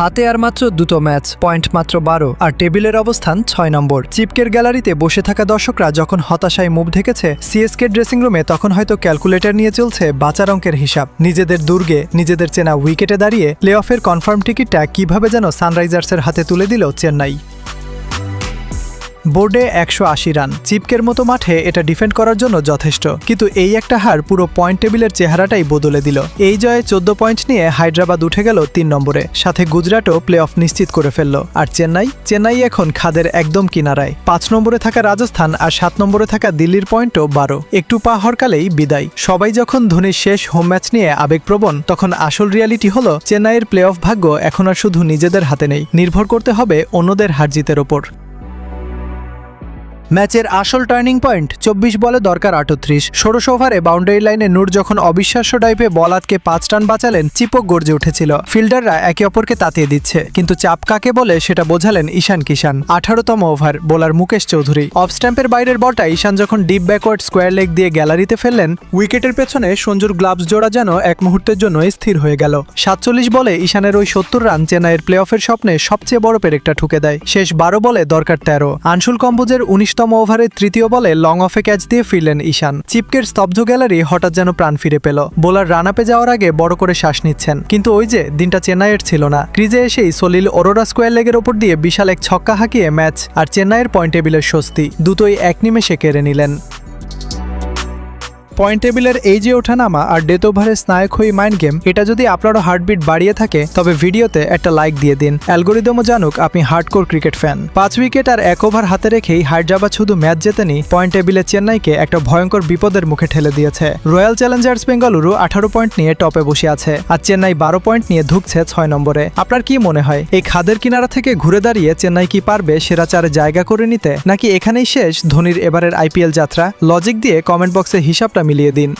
হাতে আর মাত্র দুটো ম্যাচ, পয়েন্ট মাত্র 12 আর টেবিলের অবস্থান 6 নম্বর। চিপকের গ্যালারিতে বসে থাকা দর্শকরা যখন হতাশায় মুখ ঢেকেছে সিএসকে ড্রেসিং রুমে, তখন হয়তো ক্যালকুলেটর নিয়ে চলছে বাঁচার অঙ্কের হিসাব। নিজেদের দুর্গে নিজেদের চেনা উইকেটে দাঁড়িয়ে প্লে অফের কনফার্ম টিকিটটা কিভাবে যেন সানরাইজার্সের হাতে তুলে দিল চেন্নাই। বোর্ডে 180 রান, চিপকের মতো মাঠে এটা ডিফেন্ড করার জন্য যথেষ্ট, কিন্তু এই একটা হার পুরো পয়েন্ট টেবিলের চেহারাটাই বদলে দিল। এই জয়ে 14 পয়েন্ট নিয়ে হায়দ্রাবাদ উঠে গেল 3 নম্বরে, সাথে গুজরাটও প্লে অফ নিশ্চিত করে ফেলল। আর চেন্নাই এখন খাদের একদম কিনারায়। 5 নম্বরে থাকা রাজস্থান আর 7 নম্বরে থাকা দিল্লির পয়েন্টও 12। একটু পা হরকালেই বিদায়। সবাই যখন ধোনির শেষ হোম ম্যাচ নিয়ে আবেগপ্রবণ, তখন আসল রিয়ালিটি হলো চেন্নাইয়ের প্লে অফ ভাগ্য এখন আর শুধু নিজেদের হাতে নেই, নির্ভর করতে হবে অন্যদের হার জিতের ওপর। ম্যাচের আসল টার্নিং পয়েন্ট 24 বলে দরকার 38। 16 ওভারে বাউন্ডারি লাইনে নূর যখন অবিশ্বাস্য ডাইভে বল আটকে 5 রান বাঁচালেন, চিপক গর্জে উঠেছিল। ফিল্ডাররা একে অপরকে তাতিয়ে দিচ্ছে, কিন্তু চাপ কাকে বলে সেটা বোঝালেন ঈশান কিষান। 18তম over, bowler Mukesh Choudhary off স্ট্যাম্পের বাইরের বলটা ঈশান যখন ডিপ ব্যাকওয়ার্ড স্কোয়ার লেগ দিয়ে গ্যালারিতে ফেললেন, উইকেটের পেছনে সঞ্জুর গ্লাভস জোড়া যেন এক মুহূর্তের জন্য স্থির হয়ে গেল। 47 বলে ঈশানের ওই 70 রান চেন্নাইয়ের প্লে অফের স্বপ্নে সবচেয়ে বড় পেরেকটা ঠুকে দেয়। শেষ 12 বলে দরকার 13। আনশুল কম্বোজের 19তম ওভারের তৃতীয় বলে লং অফে ক্যাচ দিয়ে ফিরলেন ঈশান। চিপকের স্তব্ধ গ্যালারি হঠাৎ যেন প্রাণ ফিরে পেল। বোলার রান আপে যাওয়ার আগে বড় করে শ্বাস নিচ্ছেন, কিন্তু ওই যে দিনটা চেন্নাইয়ের ছিল না। ক্রিজে এসেই সলিল অরোরা স্কোয়ার লেগের ওপর দিয়ে বিশাল এক ছক্কা হাঁকিয়ে ম্যাচ আর চেন্নাইয়ের পয়েন্ট টেবিলের স্বস্তি দুটোই এক নিমেষে কেড়ে নিলেন। পয়েন্ট টেবিলের এই যে ওঠানামা আর ডেথ ওভারের স্নায়কহয়ী মাইন্ড গেম, এটা যদি আপনারও হার্টবিট বাড়িয়ে থাকে তবে ভিডিওতে একটা লাইক দিয়ে দিন। অ্যালগোরিদমও জানুক আপনি হার্ডকোর ক্রিকেট ফ্যান। 5 উইকেট আর 1 ওভার হাতে রেখেই হায়দ্রাবাদ শুধু ম্যাচ জেতেনি, পয়েন্ট টেবিলে চেন্নাইকে একটা ভয়ঙ্কর বিপদের মুখে ঠেলে দিয়েছে। রয়্যাল চ্যালেঞ্জার্স বেঙ্গালুরু 18 পয়েন্ট নিয়ে টপে বসে আছে, আর চেন্নাই 12 পয়েন্ট নিয়ে ধুঁকছে 6 নম্বরে। আপনার কি মনে হয়, এই খাদের কিনারা থেকে ঘুরে দাঁড়িয়ে চেন্নাই কি পারবে সেরা 4-এ জায়গা করে নিতে, নাকি এখানেই শেষ ধোনির এবারের আইপিএল যাত্রা? লজিক দিয়ে কমেন্ট বক্সে হিসাবটা মিলিয়ে দিন।